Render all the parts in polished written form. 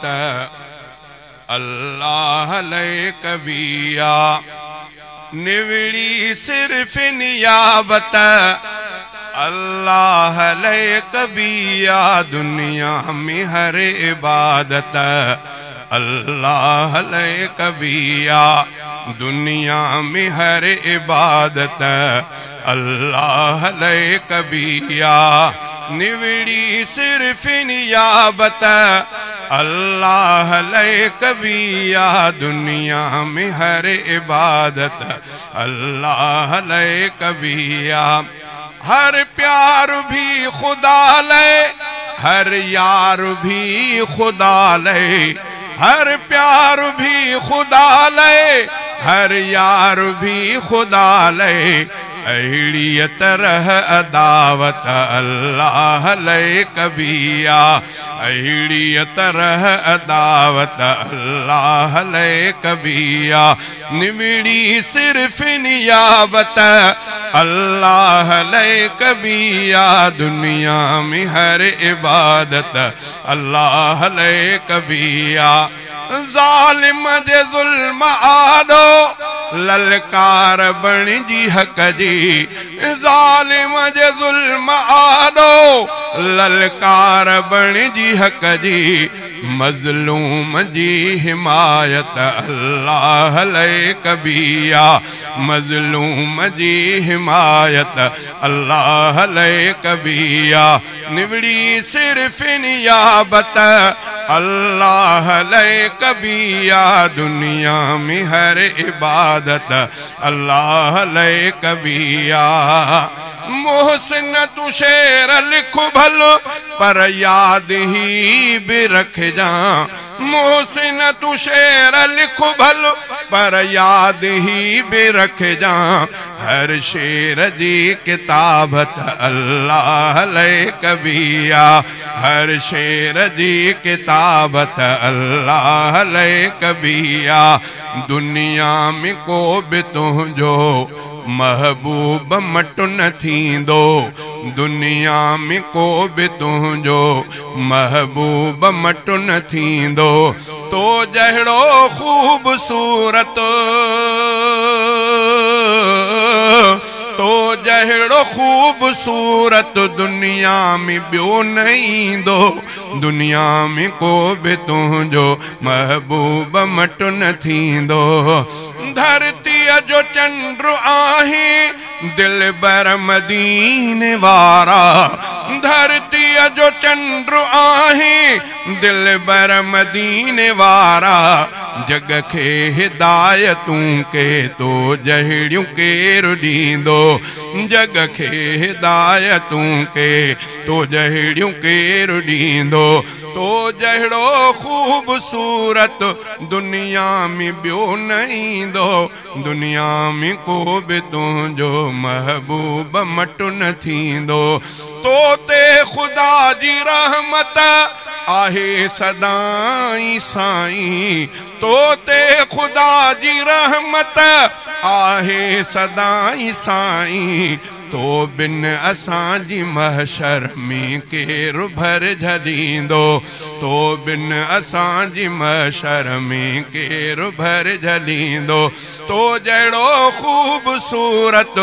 इबादत अल्लाह ले कबिया निवड़ी सिर्फ नियाबत अल्लाह ले कबिया दुनिया में हर इबादत अल्लाह ले कबिया दुनिया में हर इबादत अल्लाह ले कबिया निवड़ी सिर्फ नियाबत अल्लाह ले कबिया दुनिया में हर इबादत अल्लाह ले कबिया हर प्यार भी खुदा ले हर यार भी खुदा ले हर प्यार भी खुदा ले हर यार भी खुदा ले अहिड़ियत रह अदावत अल्लाह ले कबिया अहिड़ियत रह अदावत अल्लाह ले कबिया निवड़ी सिर्फ नियाबत अल्लाह ले कबिया दुनिया में हर इबादत अल्लाह ले कबिया जालिम जे जुल्म आदो ललकार बण जी हक जी जालिम जे जुल्म आदो ललकार बण जी हक जी मजलूम जी हिमायत अल्लाह ले कबिया मजलूम जी हिमायत अल्लाह ले कबिया निवड़ी सिर्फ नियाबत अल्लाह ले कबिया दुनिया में हर इबादत अल्लाह ले कबिया मोहसिन तू शेर लिख भलो पर याद ही भी रख जा मोहसिन तू शेर लिख भलो पर याद ही भी रख जा हर शेर जी किताबत अल्लाह ले कबिया हर शेर जी किताबत अल्लाह ले कबिया दुनिया में को भी तुझो महबूब मटु न थींदो दुनिया में को भी तुझो महबूब मटु न थींदो तो जहिड़ो खूबसूरत तो जहिड़ो खूबसूरत दुनिया में ॿियो न ईंदो दुनिया में को भी तुझो महबूब मटु न थींदो धरतीअ जो चंद्र आहे दिल बर मदीने वारा धरतीअ जो चंद्र आहे दिल बर मदीने वारा जग खे हिदायतूं के तो जहिड़ियूं केरु ॾींदो जग खे हिदायतूं के तो जहिड़ियूं केरु ॾींदो तो जहिड़ो खूबसूरत दुनिया में ॿियो न ईंदो दुनिया में को भी तुझो महबूब मटु न थींदो तो ते खुदा जी रहमत आहे सदाई साईं तो ते खुदा जी रहमत आहे सदाई साईं तो बिन असां जी महशर में केरु भर झलींदो तो बिन असां जी महशर में केरु भर झलींदो तो जहिड़ो खूबसूरत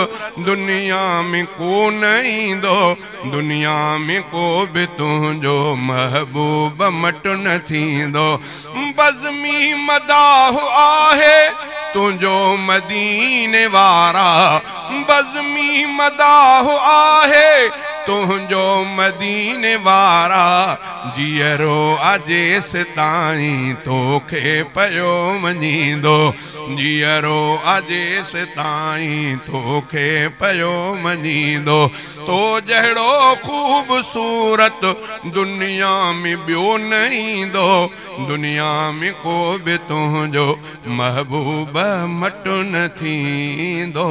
दुनिया में को न ईंदो दुनिया में को भी तुझो महबूब मटु न थींदो बज़मी मदाह आहे तुझो मदीने वारा बज़मी मदाह आहे तुझो मदीने वारा जियरो अजेस ताईं तोखे पयो मञींदो जियरो अजेस ताईं तोखे पयो मञींदो तो जहिड़ो खूबसूरत दुनिया में ॿियो न ईंदो दुनिया में को भी तुझो महबूब मटु न थींदो।